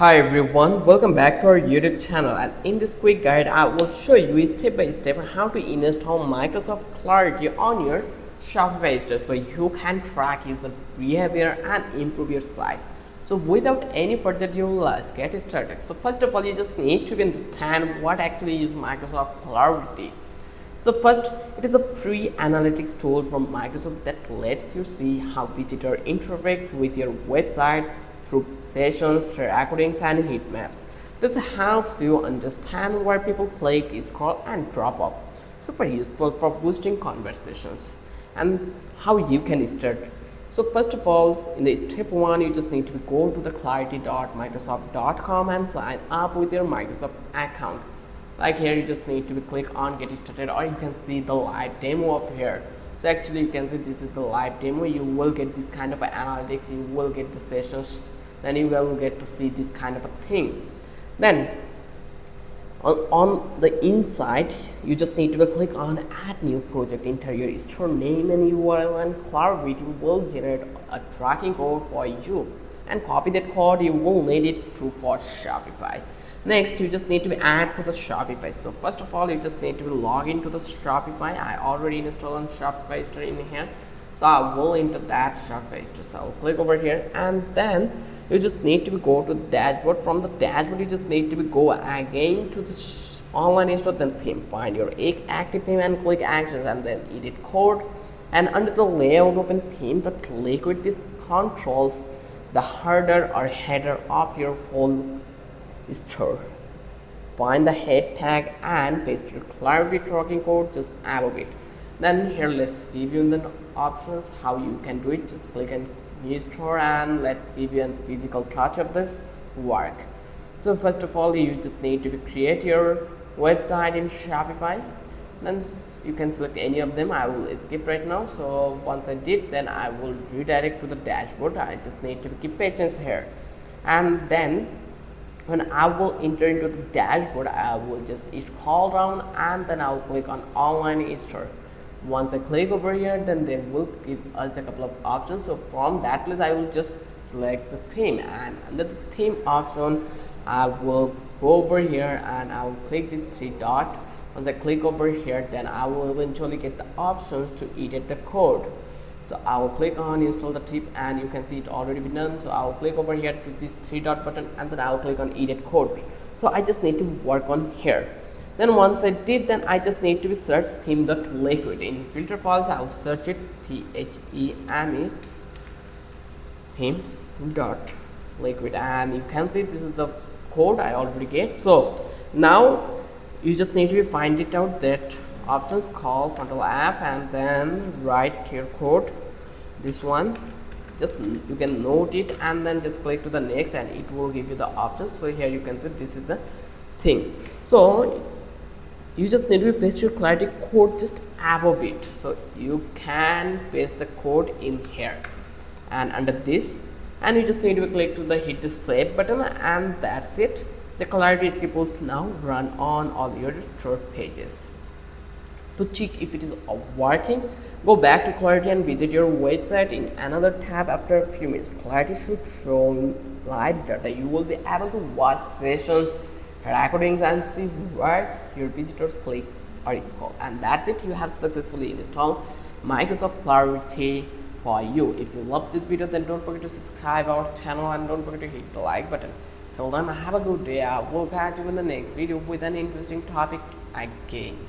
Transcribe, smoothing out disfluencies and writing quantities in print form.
Hi everyone, welcome back to our YouTube channel, and in this quick guide I will show you step by step how to install Microsoft Clarity on your Shopify store so you can track user behavior and improve your site. So without any further ado, let's get started. So first of all, you just need to understand what actually is Microsoft Clarity. So first, it is a free analytics tool from Microsoft that lets you see how visitors interact with your website through sessions, recordings, and heat maps. This helps you understand where people click, scroll, and drop off. Super useful for boosting conversations. And how you can start. So first of all, in the step 1, you just need to go to the clarity.microsoft.com and sign up with your Microsoft account. Like here, you just need to click on get started, or you can see the live demo up here. So actually you can see this is the live demo. You will get this kind of analytics, you will get the sessions, then you will get to see this kind of a thing. Then on the inside, you just need to click on add new project, enter your store name and URL, and Clarity will generate a tracking code for you, and copy that code. You will need it to for Shopify. Next, you just need to add to the Shopify. So first of all, you just need to log into the Shopify. I already installed on Shopify store in here, so I will enter that Shopify store. So I'll click over here, and then you just need to go to the dashboard. From the dashboard, you just need to go again to the online store, then theme, find your active theme and click actions, and then edit code. And under the layout open theme, the click with this controls the header or header of your whole store. Find the head tag and paste your Clarity tracking code just above it. Then here, let's give you the options how you can do it. Just click on new store, and let's give you a physical touch of the work. So first of all, you just need to create your website in Shopify. Then you can select any of them. I will skip right now. So once I did, then I will redirect to the dashboard. I just need to keep patience here, and then when I will enter into the dashboard, I will just scroll down, and then I will click on online store. Once I click over here, then they will give us a couple of options. So from that place, I will just select the theme, and under the theme option, I will go over here and I will click the three dot. Once I click over here, then I will eventually get the options to edit the code. So I will click on install the tip, and you can see it already been done. So I will click over here to this three dot button, and then I will click on edit code. So I just need to work on here. Then once I did, then I just need to search theme.liquid. In filter files, I will search it theme theme.liquid, and you can see this is the code I already get. So now you just need to find it out, that options, call control app, and then write your code. This one, just you can note it, and then just click to the next, and it will give you the options. So here you can see this is the thing. So you just need to paste your Clarity code just above it. So you can paste the code in here and under this, and you just need to click to the hit the save button, and that's it. The Clarity script will now run on all your store pages. To check if it is working, go back to Clarity and visit your website in another tab. After a few minutes, Clarity should show live data. You will be able to watch sessions, recordings, and see where your visitors click or scroll. And that's it. You have successfully installed Microsoft Clarity for you. If you love this video, then don't forget to subscribe our channel, and don't forget to hit the like button. Till then, have a good day. I will catch you in the next video with an interesting topic again.